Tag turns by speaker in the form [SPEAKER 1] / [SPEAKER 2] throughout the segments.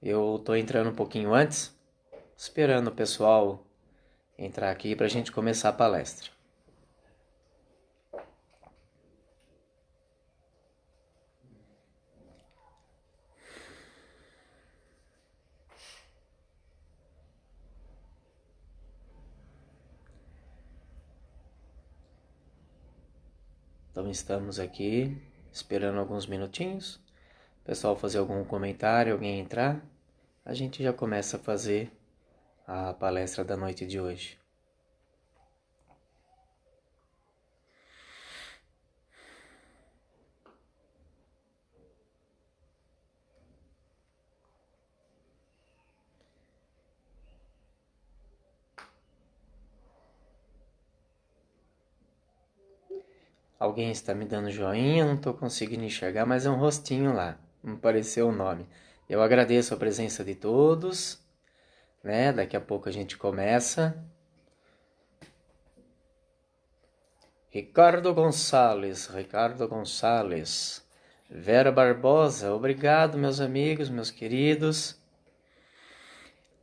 [SPEAKER 1] Eu tô entrando um pouquinho antes, esperando o pessoal entrar aqui para a gente começar a palestra. Então estamos aqui esperando alguns minutinhos, o pessoal fazer algum comentário, alguém entrar, a gente já começa a fazer a palestra da noite de hoje. Alguém está me dando joinha, não estou conseguindo enxergar, mas é um rostinho lá, não apareceu o nome. Eu agradeço a presença de todos, né? Daqui a pouco a gente começa. Ricardo Gonçalves, Vera Barbosa, obrigado meus amigos, meus queridos.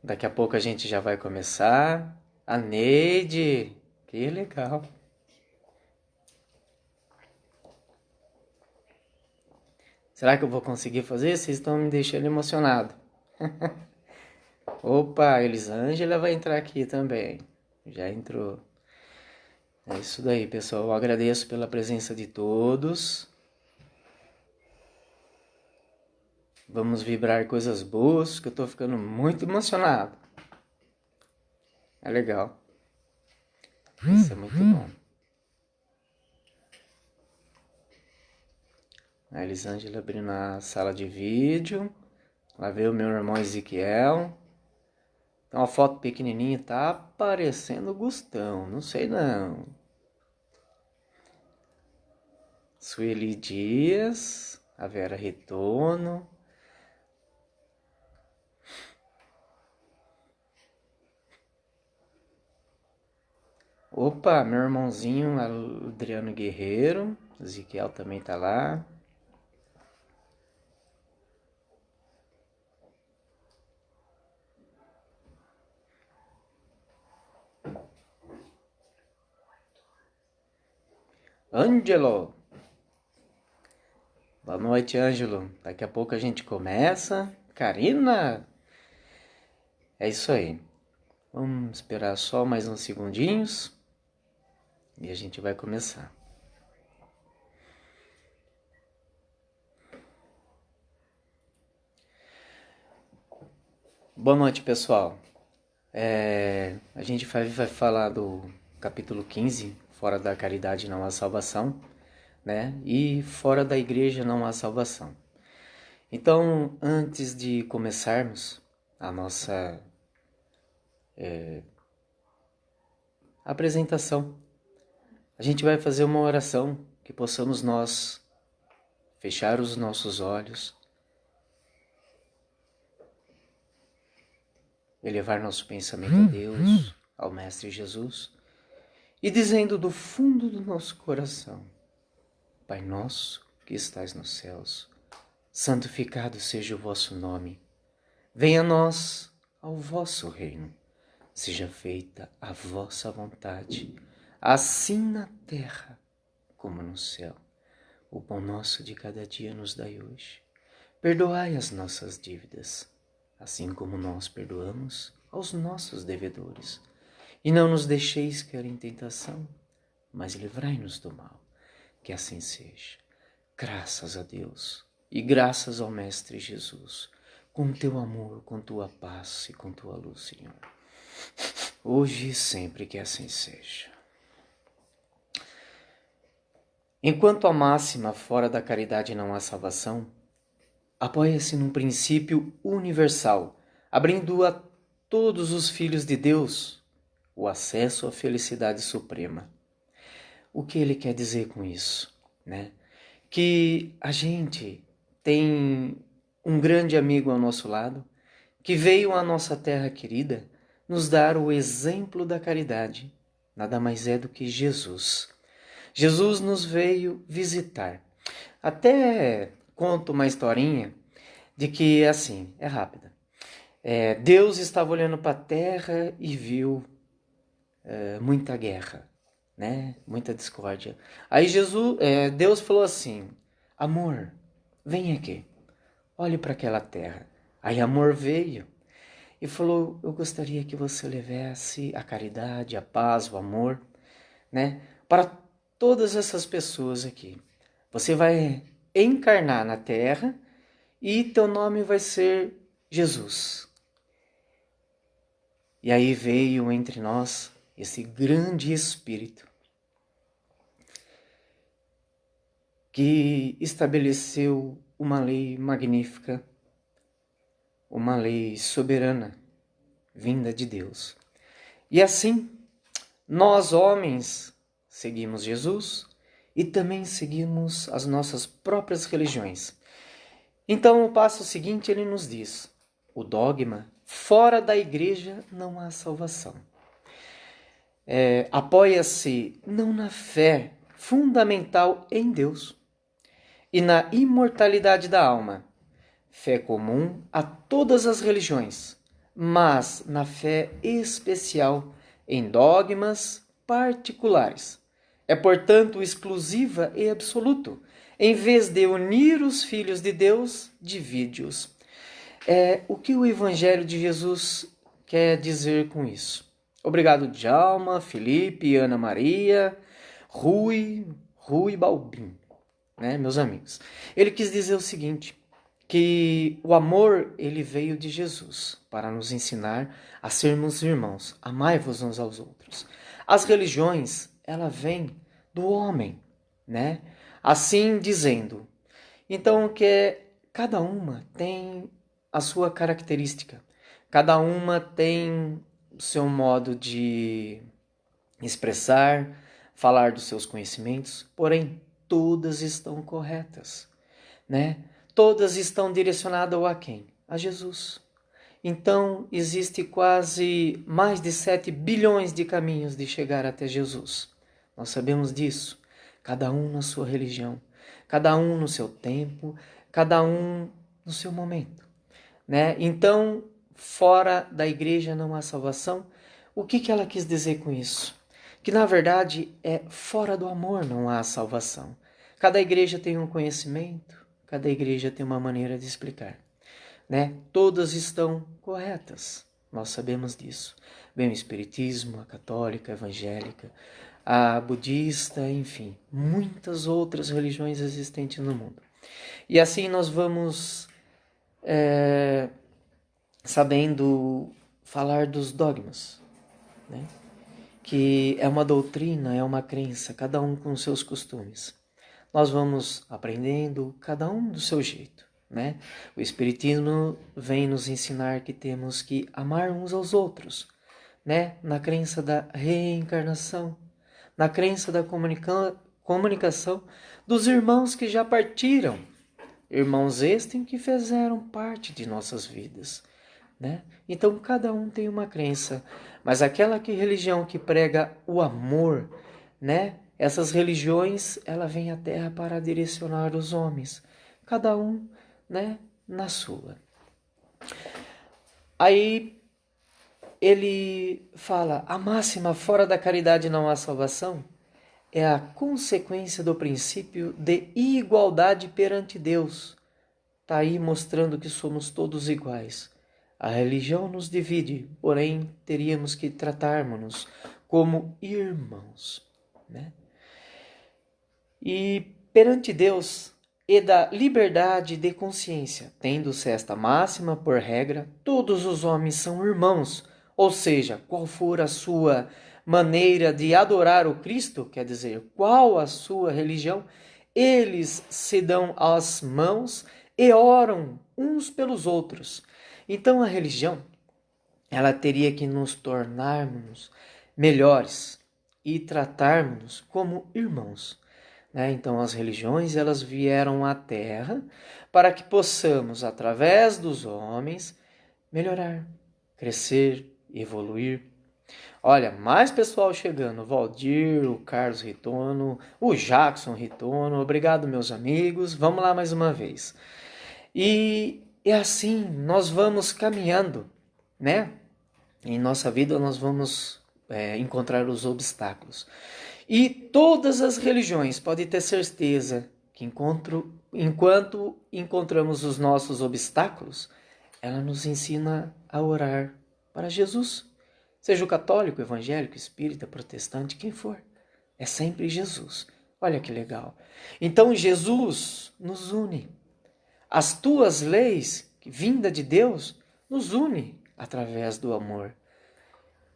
[SPEAKER 1] Daqui a pouco a gente já vai começar. A Neide, que legal. Será que eu vou conseguir fazer? Vocês estão me deixando emocionado. Opa, a Elisângela vai entrar aqui também. Já entrou. É isso daí, pessoal. Eu agradeço pela presença de todos. Vamos vibrar coisas boas, que eu tô ficando muito emocionado. É legal. Isso é muito bom. A Elisângela abrindo a sala de vídeo. Lá veio o meu irmão Ezequiel. Então a foto pequenininha tá parecendo o Gustão. Não sei não. Sueli Dias. A Vera Retorno. Opa, meu irmãozinho Adriano Guerreiro. Ezequiel também tá lá. Ângelo. Boa noite, Ângelo. Daqui a pouco a gente começa. Karina. É isso aí. Vamos esperar só mais uns segundinhos. E a gente vai começar. Boa noite, pessoal. A gente vai falar do capítulo 15, fora da caridade não há salvação, né? E fora da igreja não há salvação. Então, antes de começarmos a nossa apresentação, a gente vai fazer uma oração que possamos nós fechar os nossos olhos, elevar nosso pensamento a Deus, ao Mestre Jesus, e dizendo do fundo do nosso coração: Pai nosso que estais nos céus, santificado seja o vosso nome. Venha a nós ao vosso reino. Seja feita a vossa vontade, assim na terra como no céu. O pão nosso de cada dia nos dai hoje. Perdoai as nossas dívidas, assim como nós perdoamos aos nossos devedores. E não nos deixeis cair em tentação, mas livrai-nos do mal. Que assim seja. Graças a Deus e graças ao Mestre Jesus, com teu amor, com tua paz e com tua luz, Senhor. Hoje e sempre que assim seja. Enquanto a máxima fora da caridade não há salvação, apoia-se num princípio universal, abrindo a todos os filhos de Deus o acesso à felicidade suprema. O que ele quer dizer com isso, né? Que a gente tem um grande amigo ao nosso lado, que veio à nossa terra querida nos dar o exemplo da caridade. Nada mais é do que Jesus. Jesus nos veio visitar. Até conto uma historinha de que, assim, é rápida. Deus estava olhando para a terra e viu muita guerra, né? Muita discórdia. Aí Deus falou assim: amor, vem aqui, olhe para aquela terra. Aí amor veio e falou: eu gostaria que você levasse a caridade, a paz, o amor, né? Para todas essas pessoas aqui. Você vai encarnar na terra e teu nome vai ser Jesus. E aí veio entre nós esse grande Espírito que estabeleceu uma lei magnífica, uma lei soberana, vinda de Deus. E assim, nós homens seguimos Jesus e também seguimos as nossas próprias religiões. Então, o passo seguinte, ele nos diz: o dogma, fora da igreja não há salvação. Apoia-se não na fé fundamental em Deus e na imortalidade da alma, fé comum a todas as religiões, mas na fé especial em dogmas particulares. É, portanto, exclusiva e absoluto. Em vez de unir os filhos de Deus, divide-os. O que o Evangelho de Jesus quer dizer com isso? Obrigado, Djalma, Felipe, Ana Maria, Rui Balbim, né, meus amigos. Ele quis dizer o seguinte, que o amor, ele veio de Jesus para nos ensinar a sermos irmãos. Amai-vos uns aos outros. As religiões, ela vem do homem, né? Assim dizendo. Então, cada uma tem a sua característica. Cada uma tem o seu modo de expressar, falar dos seus conhecimentos, porém, todas estão corretas, né? Todas estão direcionadas a quem? A Jesus. Então, existe quase mais de 7 bilhões de caminhos de chegar até Jesus. Nós sabemos disso. Cada um na sua religião, cada um no seu tempo, cada um no seu momento, né? Então, fora da igreja não há salvação. O que ela quis dizer com isso? Que, na verdade, fora do amor não há salvação. Cada igreja tem um conhecimento, cada igreja tem uma maneira de explicar, né? Todas estão corretas, nós sabemos disso. Bem, o espiritismo, a católica, a evangélica, a budista, enfim, muitas outras religiões existentes no mundo. E assim nós vamos sabendo falar dos dogmas, né? Que é uma doutrina, é uma crença, cada um com seus costumes. Nós vamos aprendendo, cada um do seu jeito, né? O Espiritismo vem nos ensinar que temos que amar uns aos outros, né? Na crença da reencarnação, na crença da comunicação dos irmãos que já partiram, irmãos estes que fizeram parte de nossas vidas, né? Então cada um tem uma crença, mas aquela religião que prega o amor, né? Essas religiões, ela vem à Terra para direcionar os homens, cada um, né, na sua. Aí ele fala: a máxima fora da caridade não há salvação é a consequência do princípio de igualdade perante Deus. Está aí mostrando que somos todos iguais. A religião nos divide, porém teríamos que tratarmos-nos como irmãos, né? E perante Deus e da liberdade de consciência, tendo-se esta máxima por regra, todos os homens são irmãos, ou seja, qual for a sua maneira de adorar o Cristo, quer dizer, qual a sua religião, eles se dão as mãos e oram uns pelos outros. Então a religião, ela teria que nos tornarmos melhores e tratarmos como irmãos, né? Então as religiões, elas vieram à Terra para que possamos, através dos homens, melhorar, crescer, evoluir. Olha, mais pessoal chegando, o Valdir, o Carlos Ritono, o Jackson Ritono, obrigado meus amigos, vamos lá mais uma vez. E E assim nós vamos caminhando, né? Em nossa vida nós vamos encontrar os obstáculos. E todas as religiões podem ter certeza que enquanto encontramos os nossos obstáculos, ela nos ensina a orar para Jesus. Seja o católico, evangélico, espírita, protestante, quem for. É sempre Jesus. Olha que legal. Então Jesus nos une. As tuas leis, vinda de Deus, nos une através do amor.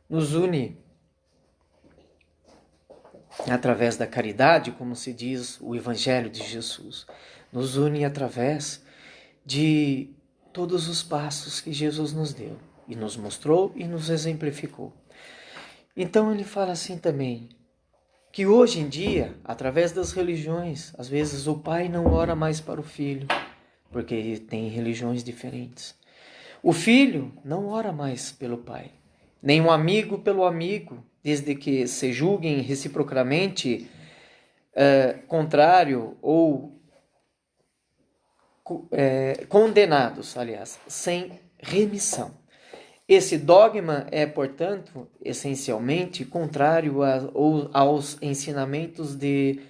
[SPEAKER 1] Nos une através da caridade, como se diz o Evangelho de Jesus. Nos une através de todos os passos que Jesus nos deu e nos mostrou e nos exemplificou. Então ele fala assim também, que hoje em dia, através das religiões, às vezes o pai não ora mais para o filho, porque tem religiões diferentes. O filho não ora mais pelo pai, nem um amigo pelo amigo, desde que se julguem reciprocamente contrário ou condenados, aliás, sem remissão. Esse dogma é, portanto, essencialmente contrário aos ensinamentos de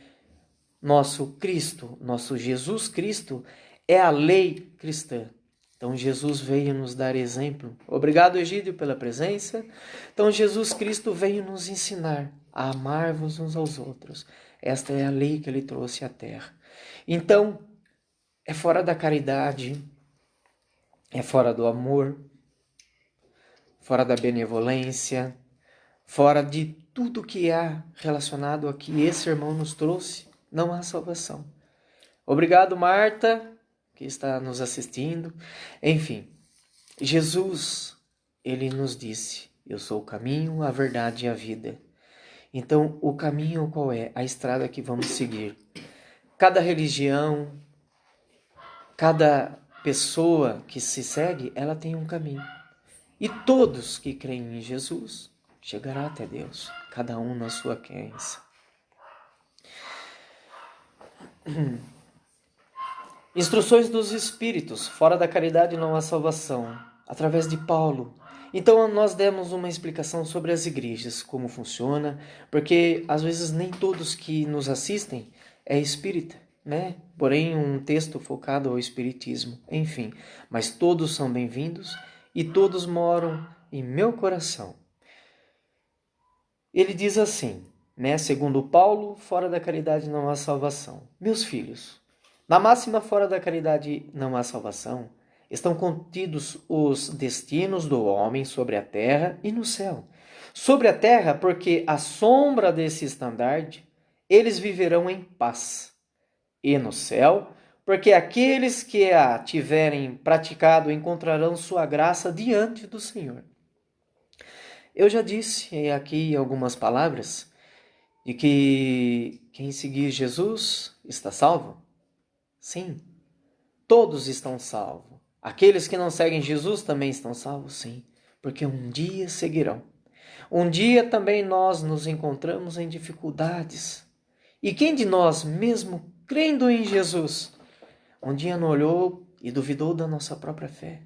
[SPEAKER 1] nosso Cristo. Nosso Jesus Cristo é a lei cristã. Então Jesus veio nos dar exemplo. Obrigado, Egídio, pela presença. Então Jesus Cristo veio nos ensinar a amar-vos uns aos outros. Esta é a lei que ele trouxe à terra. Então, é fora da caridade, é fora do amor, fora da benevolência, fora de tudo que há relacionado a que esse irmão nos trouxe, não há salvação. Obrigado, Marta, que está nos assistindo. Enfim, Jesus, ele nos disse, eu sou o caminho, a verdade e a vida. Então, o caminho qual é? A estrada que vamos seguir. Cada religião, cada pessoa que se segue, ela tem um caminho. E todos que creem em Jesus chegarão até Deus, cada um na sua crença. Instruções dos Espíritos, fora da caridade não há salvação, através de Paulo. Então nós demos uma explicação sobre as igrejas, como funciona, porque às vezes nem todos que nos assistem é espírita, né? Porém um texto focado ao espiritismo, enfim. Mas todos são bem-vindos e todos moram em meu coração. Ele diz assim, né? Segundo Paulo, fora da caridade não há salvação. Meus filhos, na máxima fora da caridade não há salvação, estão contidos os destinos do homem sobre a terra e no céu. Sobre a terra, porque à sombra desse estandarte, eles viverão em paz. E no céu, porque aqueles que a tiverem praticado encontrarão sua graça diante do Senhor. Eu já disse aqui algumas palavras de que quem seguir Jesus está salvo. Sim, todos estão salvos. Aqueles que não seguem Jesus também estão salvos, sim, porque um dia seguirão. Um dia também nós nos encontramos em dificuldades. E quem de nós, mesmo crendo em Jesus, um dia não olhou e duvidou da nossa própria fé,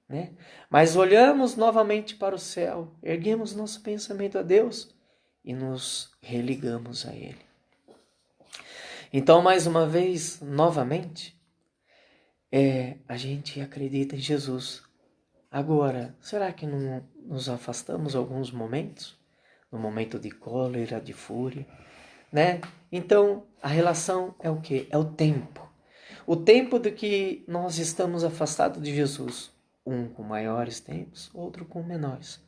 [SPEAKER 1] né? Mas olhamos novamente para o céu, erguemos nosso pensamento a Deus e nos religamos a Ele. Então, mais uma vez, novamente, a gente acredita em Jesus. Agora, será que não nos afastamos alguns momentos? No momento de cólera, de fúria, né? Então, a relação é o quê? É o tempo. O tempo de que nós estamos afastados de Jesus. Um com maiores tempos, outro com menores,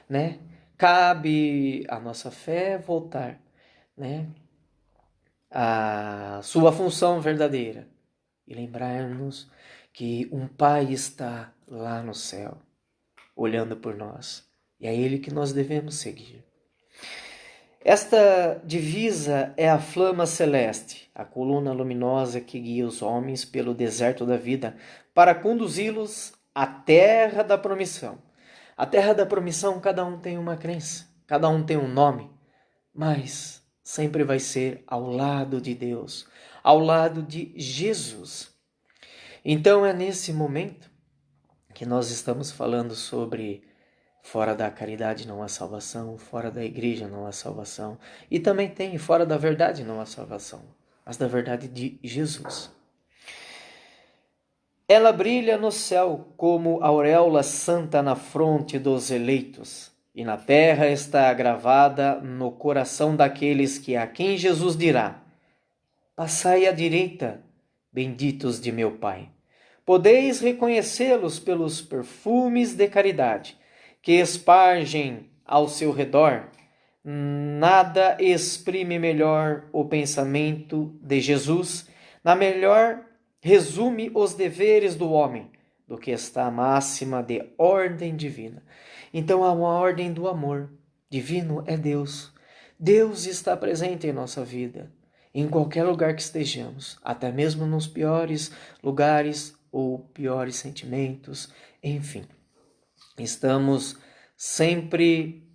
[SPEAKER 1] né? Cabe à nossa fé voltar, né? A sua função verdadeira e lembrar-nos que um Pai está lá no céu, olhando por nós, e é Ele que nós devemos seguir. Esta divisa é a flama celeste, a coluna luminosa que guia os homens pelo deserto da vida para conduzi-los à terra da promissão. A terra da promissão, cada um tem uma crença, cada um tem um nome, mas sempre vai ser ao lado de Deus, ao lado de Jesus. Então é nesse momento que nós estamos falando sobre fora da caridade não há salvação, fora da igreja não há salvação, e também tem fora da verdade não há salvação, mas da verdade de Jesus. Ela brilha no céu como auréola santa na fronte dos eleitos, e na terra está gravada no coração daqueles que a quem Jesus dirá: passai à direita, benditos de meu Pai. Podeis reconhecê-los pelos perfumes de caridade que espargem ao seu redor. Nada exprime melhor o pensamento de Jesus, na melhor resume os deveres do homem, do que esta máxima de ordem divina. Então há uma ordem do amor. Divino é Deus. Deus está presente em nossa vida, em qualquer lugar que estejamos, até mesmo nos piores lugares ou piores sentimentos, enfim. Estamos sempre,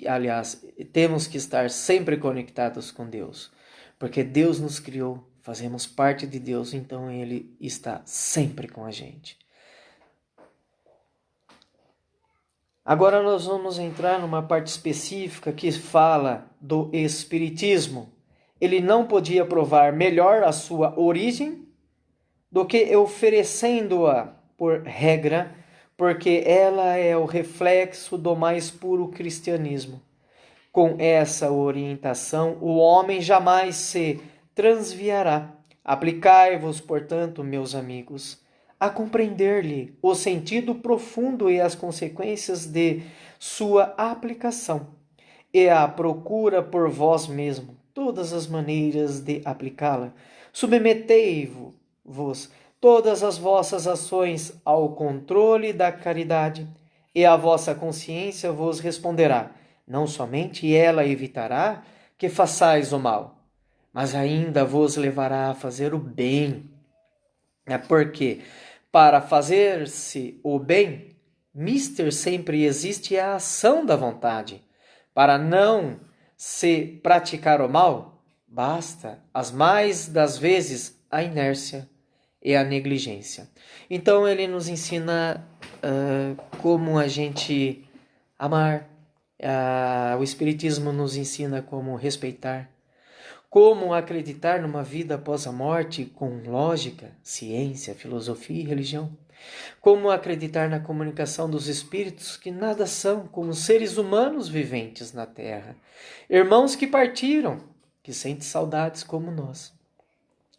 [SPEAKER 1] aliás, temos que estar sempre conectados com Deus, porque Deus nos criou, fazemos parte de Deus, então Ele está sempre com a gente. Agora nós vamos entrar numa parte específica que fala do Espiritismo. Ele não podia provar melhor a sua origem do que oferecendo-a por regra, porque ela é o reflexo do mais puro cristianismo. Com essa orientação, o homem jamais se transviará. Aplicai-vos, portanto, meus amigos, a compreender-lhe o sentido profundo e as consequências de sua aplicação, e a procura por vós mesmo todas as maneiras de aplicá-la. Submetei-vos todas as vossas ações ao controle da caridade, e a vossa consciência vos responderá. Não somente ela evitará que façais o mal, mas ainda vos levará a fazer o bem. Porque para fazer-se o bem, mister sempre existe a ação da vontade. Para não se praticar o mal, basta, as mais das vezes, a inércia e a negligência. Então ele nos ensina como a gente amar. O Espiritismo nos ensina como respeitar, como acreditar numa vida após a morte com lógica, ciência, filosofia e religião. Como acreditar na comunicação dos espíritos que nada são como seres humanos viventes na Terra. Irmãos que partiram, que sentem saudades como nós.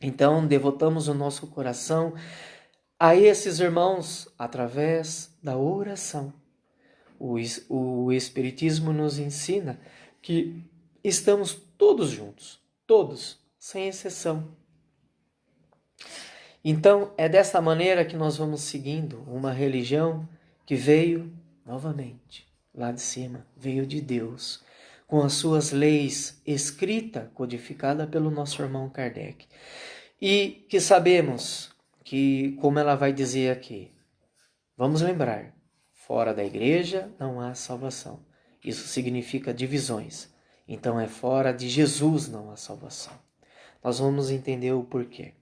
[SPEAKER 1] Então, devotamos o nosso coração a esses irmãos através da oração. O Espiritismo nos ensina que estamos todos juntos, todos, sem exceção. Então, é dessa maneira que nós vamos seguindo uma religião que veio, novamente, lá de cima, veio de Deus, com as suas leis escrita, codificada pelo nosso irmão Kardec. E que sabemos que, como ela vai dizer aqui, vamos lembrar, fora da igreja não há salvação. Isso significa divisões. Então é fora de Jesus não há salvação. Nós vamos entender o porquê.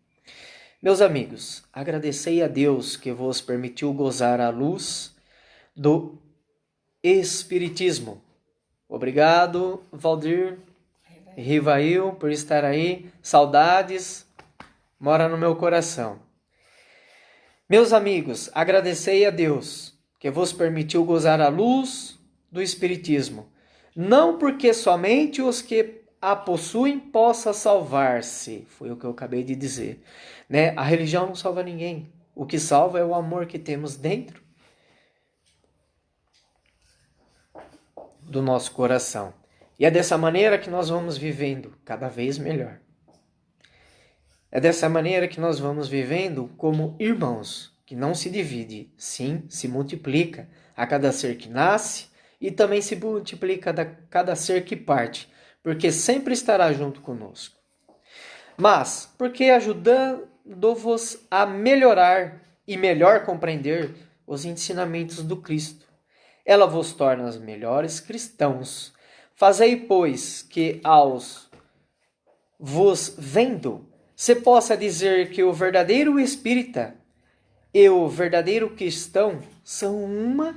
[SPEAKER 1] Meus amigos, agradecei a Deus que vos permitiu gozar a luz do Espiritismo. Obrigado, Valdir Rivail, por estar aí. Saudades, mora no meu coração. Meus amigos, agradecei a Deus que vos permitiu gozar a luz do Espiritismo. Não porque somente os que a possuem possa salvar-se. Foi o que eu acabei de dizer. Né? A religião não salva ninguém. O que salva é o amor que temos dentro do nosso coração. E é dessa maneira que nós vamos vivendo cada vez melhor. É dessa maneira que nós vamos vivendo como irmãos, que não se divide, sim, se multiplica a cada ser que nasce e também se multiplica a cada ser que parte, porque sempre estará junto conosco. Mas, porque ajudando-vos a melhorar e melhor compreender os ensinamentos do Cristo, ela vos torna os melhores cristãos. Fazei, pois, que aos vos vendo, se possa dizer que o verdadeiro espírita e o verdadeiro cristão são uma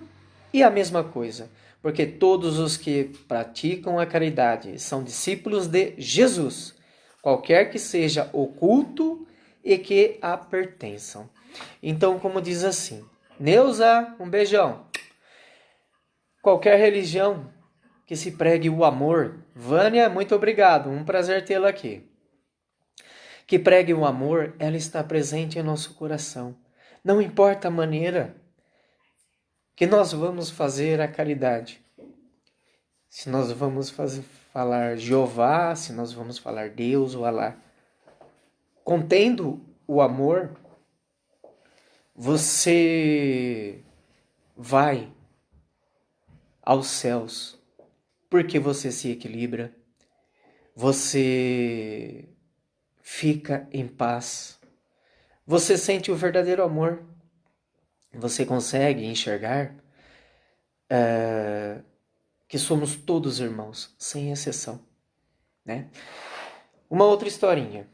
[SPEAKER 1] e a mesma coisa, porque todos os que praticam a caridade são discípulos de Jesus, qualquer que seja o culto e que a pertençam. Então, como diz assim, Neuza, um beijão. Qualquer religião que se pregue o amor, Vânia, muito obrigado, um prazer tê-la aqui. Que pregue o amor, ela está presente em nosso coração. Não importa a maneira que nós vamos fazer a caridade. Se nós vamos falar Jeová, se nós vamos falar Deus ou Alá. Contendo o amor, você vai aos céus, porque você se equilibra, você fica em paz, você sente o verdadeiro amor, você consegue enxergar que somos todos irmãos, sem exceção, né? Uma outra historinha,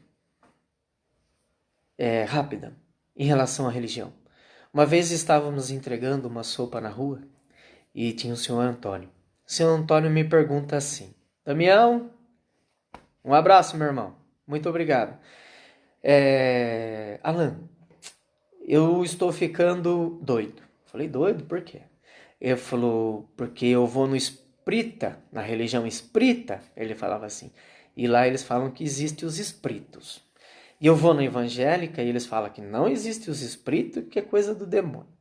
[SPEAKER 1] rápida, em relação à religião. Uma vez estávamos entregando uma sopa na rua e tinha o senhor Antônio. O senhor Antônio me pergunta assim: Damião, um abraço, meu irmão. Muito obrigado. Alan, eu estou ficando doido. Falei, doido? Por quê? Ele falou, porque eu vou no espírita, na religião espírita, ele falava assim, e lá eles falam que existem os espíritos. E eu vou na evangélica e eles falam que não existem os espíritos, que é coisa do demônio.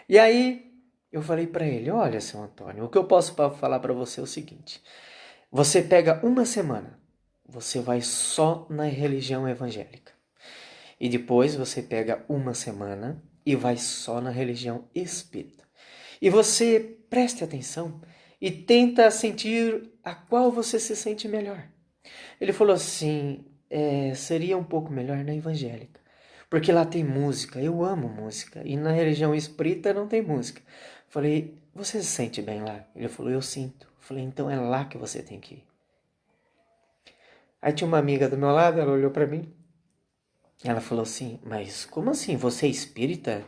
[SPEAKER 1] E aí eu falei para ele, olha, seu Antônio, o que eu posso falar para você é o seguinte, você pega uma semana, você vai só na religião evangélica. E depois você pega uma semana e vai só na religião espírita. E você preste atenção e tenta sentir a qual você se sente melhor. Ele falou assim, seria um pouco melhor na evangélica. Porque lá tem música, eu amo música. E na religião espírita não tem música. Falei, você se sente bem lá? Ele falou, eu sinto. Falei, então é lá que você tem que ir. Aí tinha uma amiga do meu lado, ela olhou para mim. Ela falou assim, mas como assim, você é espírita?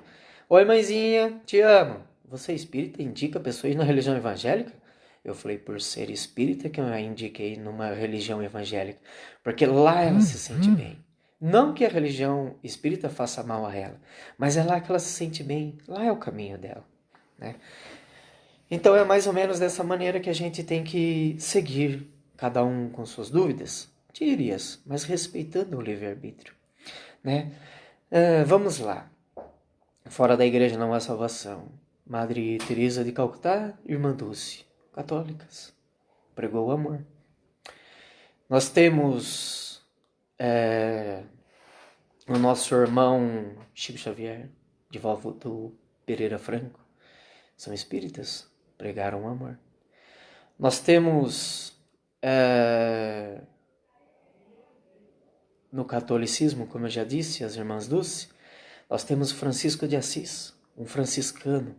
[SPEAKER 1] Oi, mãezinha, te amo. Você é espírita e indica pessoas na religião evangélica? Eu falei, por ser espírita que eu a indiquei numa religião evangélica. Porque lá ela se sente bem. Não que a religião espírita faça mal a ela, mas é lá que ela se sente bem. Lá é o caminho dela, né? Então é mais ou menos dessa maneira que a gente tem que seguir, cada um com suas dúvidas, tire-as, mas respeitando o livre-arbítrio, né? Vamos lá. Fora da igreja não há salvação. Madre Teresa de Calcutá, Irmã Dulce, católicas, pregou o amor. Nós temos o nosso irmão Chico Xavier, de Vovô do Pereira Franco, são espíritas, pregaram o amor. Nós temos no catolicismo, como eu já disse, as Irmãs Dulce, nós temos Francisco de Assis, um franciscano,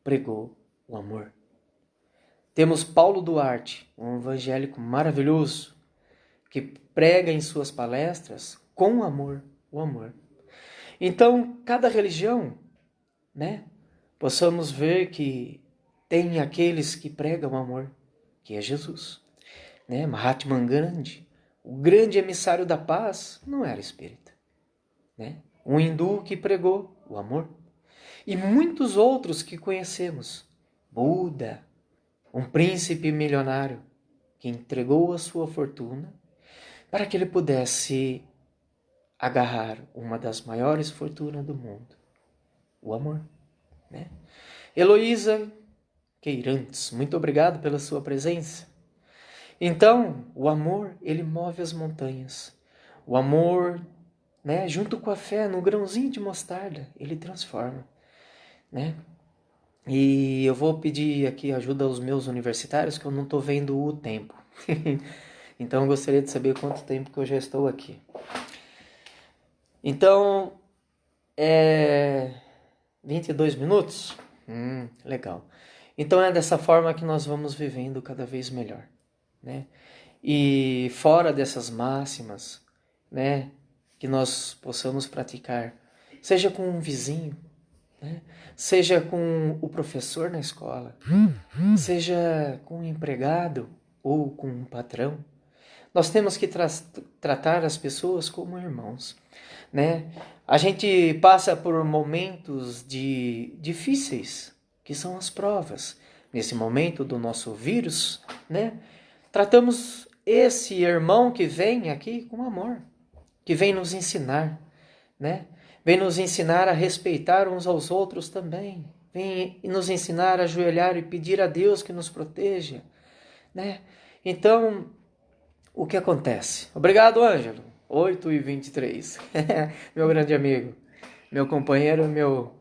[SPEAKER 1] pregou o amor. Temos Paulo Duarte, um evangélico maravilhoso, que prega em suas palestras com amor, o amor. Então, cada religião, né, possamos ver que tem aqueles que pregam o amor, que é Jesus, né? Mahatma Gandhi, o grande emissário da paz, não era espírita, né? Um hindu que pregou o amor. E muitos outros que conhecemos. Buda, um príncipe milionário que entregou a sua fortuna para que ele pudesse agarrar uma das maiores fortunas do mundo, o amor, né? Heloísa Queirantes, muito obrigado pela sua presença. Então, o amor, ele move as montanhas. O amor, né, junto com a fé, no grãozinho de mostarda, ele transforma, né? E eu vou pedir aqui ajuda aos meus universitários, que eu não estou vendo o tempo. Então, eu gostaria de saber quanto tempo que eu já estou aqui. Então, 22 minutos? Legal. Então, é dessa forma que nós vamos vivendo cada vez melhor, né? E fora dessas máximas, né, que nós possamos praticar seja com um vizinho, né? Seja com o professor na escola, seja com um empregado ou com um patrão. Nós temos que tratar as pessoas como irmãos, né? A gente passa por momentos difíceis, que são as provas. Nesse momento do nosso vírus, né? Tratamos esse irmão que vem aqui com amor, que vem nos ensinar, né? Vem nos ensinar a respeitar uns aos outros também. Vem nos ensinar a ajoelhar e pedir a Deus que nos proteja, né? Então, o que acontece? Obrigado, Ângelo. 8h23. Meu grande amigo, meu companheiro, meu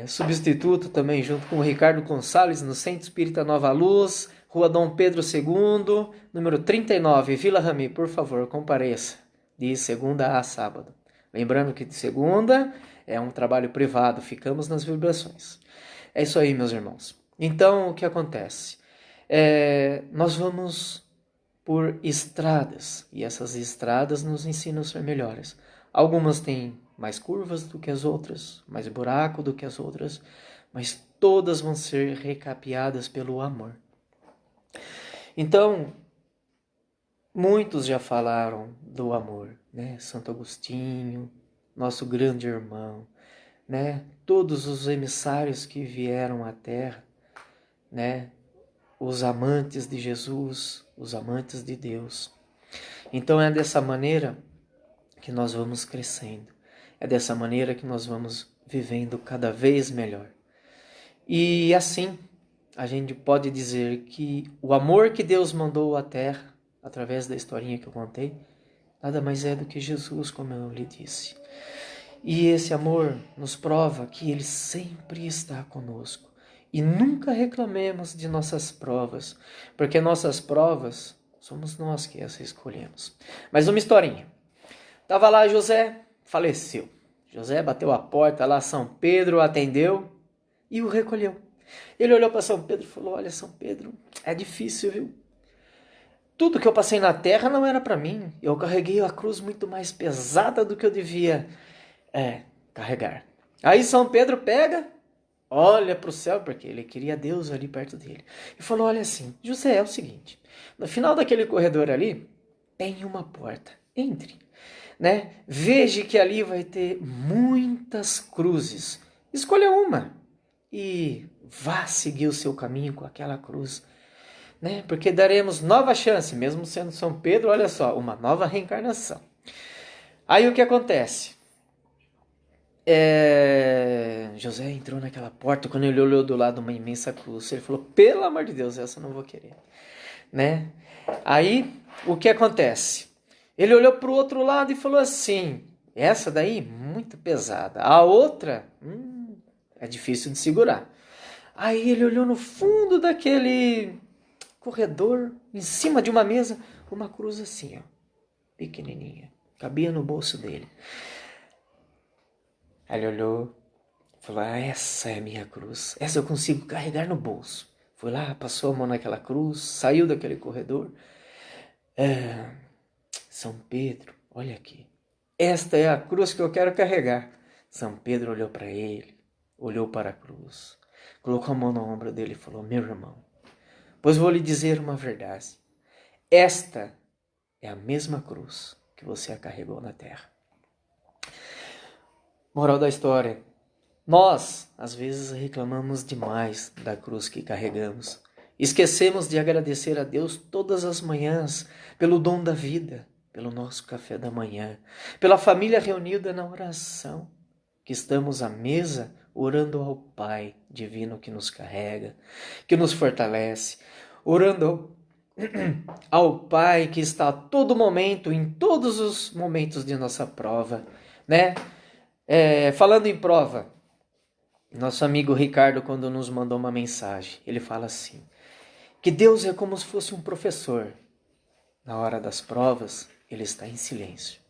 [SPEAKER 1] substituto também, junto com o Ricardo Gonçalves, no Centro Espírita Nova Luz, Rua Dom Pedro II, número 39, Vila Rami. Por favor, compareça de segunda a sábado. Lembrando que de segunda é um trabalho privado, ficamos nas vibrações. É isso aí, meus irmãos. Então, o que acontece? Nós vamos por estradas, e essas estradas nos ensinam a ser melhores. Algumas têm mais curvas do que as outras, mais buraco do que as outras, mas todas vão ser recapeadas pelo amor. Então, muitos já falaram do amor, né? Santo Agostinho, nosso grande irmão, né? Todos os emissários que vieram à Terra, né? Os amantes de Jesus, os amantes de Deus. Então é dessa maneira que nós vamos crescendo. É dessa maneira que nós vamos vivendo cada vez melhor. E assim, a gente pode dizer que o amor que Deus mandou à Terra, através da historinha que eu contei, nada mais é do que Jesus, como eu lhe disse. E esse amor nos prova que Ele sempre está conosco. E nunca reclamemos de nossas provas, porque nossas provas somos nós que as escolhemos. Mas uma historinha. Tava lá José, faleceu. José bateu a porta lá, São Pedro atendeu e o recolheu. Ele olhou para São Pedro e falou: olha, São Pedro, é difícil, viu? Tudo que eu passei na terra não era para mim. Eu carreguei a cruz muito mais pesada do que eu devia carregar. Aí São Pedro pega, olha para o céu, porque ele queria Deus ali perto dele. E falou: olha assim, José, é o seguinte, no final daquele corredor ali, tem uma porta. Entre, né? Veja que ali vai ter muitas cruzes. Escolha uma e vá seguir o seu caminho com aquela cruz, né? Porque daremos nova chance, mesmo sendo São Pedro, olha só, uma nova reencarnação. Aí o que acontece? José entrou naquela porta, quando ele olhou do lado uma imensa cruz, ele falou: pelo amor de Deus, essa eu não vou querer, né? Aí o que acontece? Ele olhou para o outro lado e falou assim: essa daí muito pesada, a outra é difícil de segurar. Aí ele olhou no fundo daquele corredor, em cima de uma mesa, uma cruz assim, ó, pequenininha, cabia no bolso dele. Aí ele olhou e falou: essa é a minha cruz, essa eu consigo carregar no bolso. Foi lá, passou a mão naquela cruz, saiu daquele corredor. São Pedro, olha aqui, esta é a cruz que eu quero carregar. São Pedro olhou para ele, olhou para a cruz, colocou a mão no ombro dele e falou: meu irmão, pois vou lhe dizer uma verdade. Esta é a mesma cruz que você a carregou na terra. Moral da história: nós, às vezes, reclamamos demais da cruz que carregamos. Esquecemos de agradecer a Deus todas as manhãs pelo dom da vida, pelo nosso café da manhã, pela família reunida na oração, que estamos à mesa orando ao Pai divino que nos carrega, que nos fortalece, orando ao Pai que está a todo momento, em todos os momentos de nossa prova, né? Falando em prova, nosso amigo Ricardo, quando nos mandou uma mensagem, ele fala assim, que Deus é como se fosse um professor. Na hora das provas, ele está em silêncio.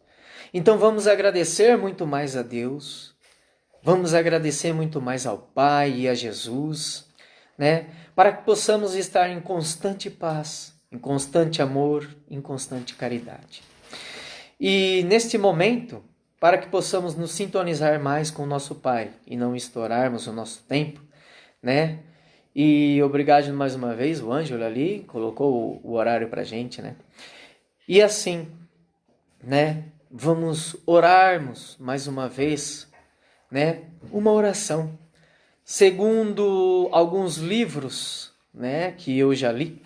[SPEAKER 1] Então vamos agradecer muito mais a Deus, vamos agradecer muito mais ao Pai e a Jesus, né? Para que possamos estar em constante paz, em constante amor, em constante caridade. E neste momento, para que possamos nos sintonizar mais com o nosso Pai e não estourarmos o nosso tempo, né? E obrigado mais uma vez, o Ângelo ali colocou o horário pra gente, né? E assim, né? Vamos orarmos mais uma vez, né? Uma oração. Segundo alguns livros, né, que eu já li,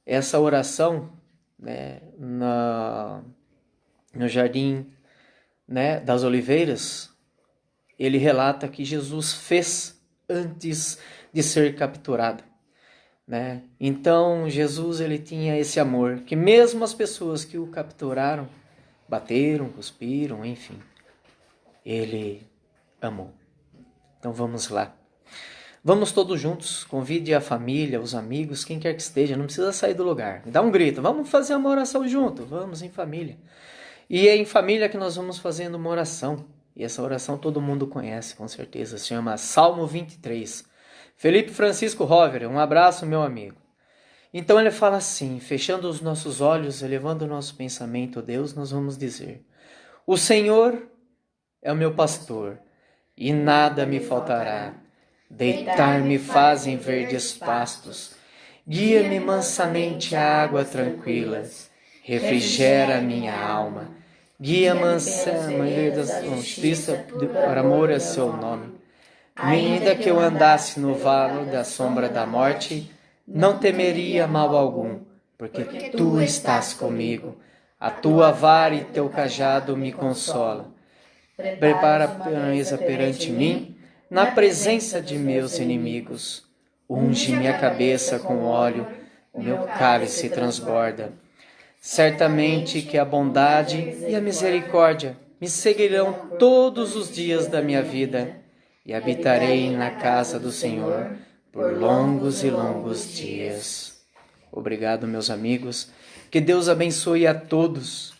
[SPEAKER 1] essa oração, né, no Jardim, né, das Oliveiras, ele relata que Jesus fez antes de ser capturado, né? Então Jesus, ele tinha esse amor que mesmo as pessoas que o capturaram bateram, cuspiram, enfim, ele amou. Então vamos lá. Vamos todos juntos, convide a família, os amigos, quem quer que esteja, não precisa sair do lugar. Dá um grito, vamos fazer uma oração junto, vamos em família. E é em família que nós vamos fazendo uma oração. E essa oração todo mundo conhece, com certeza, se chama Salmo 23. Felipe Francisco Rover, um abraço, meu amigo. Então ele fala assim, fechando os nossos olhos, elevando o nosso pensamento a Deus, nós vamos dizer: o Senhor é o meu pastor, e nada me faltará. Deitar-me faz em verdes pastos, guia-me mansamente a águas tranquilas, refrigera a minha alma, guia mansamente da justiça por amor a seu nome. Ainda que eu andasse no vale da sombra da morte, não temeria mal algum, porque tu estás comigo, a tua vara e teu cajado me consolam. Prepara a mesa perante mim, na presença de meus inimigos. Unge minha cabeça com óleo, meu cálice transborda. Certamente que a bondade e a misericórdia me seguirão todos os dias da minha vida, e habitarei na casa do Senhor por longos e longos dias. Obrigado, meus amigos. Que Deus abençoe a todos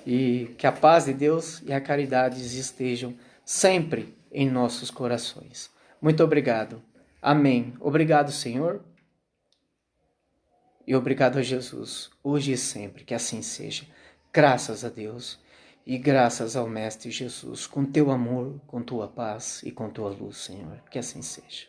[SPEAKER 1] e que a paz de Deus e a caridade estejam sempre em nossos corações. Muito obrigado. Amém. Obrigado, Senhor. E obrigado a Jesus, hoje e sempre, que assim seja. Graças a Deus e graças ao Mestre Jesus, com teu amor, com tua paz e com tua luz, Senhor. Que assim seja.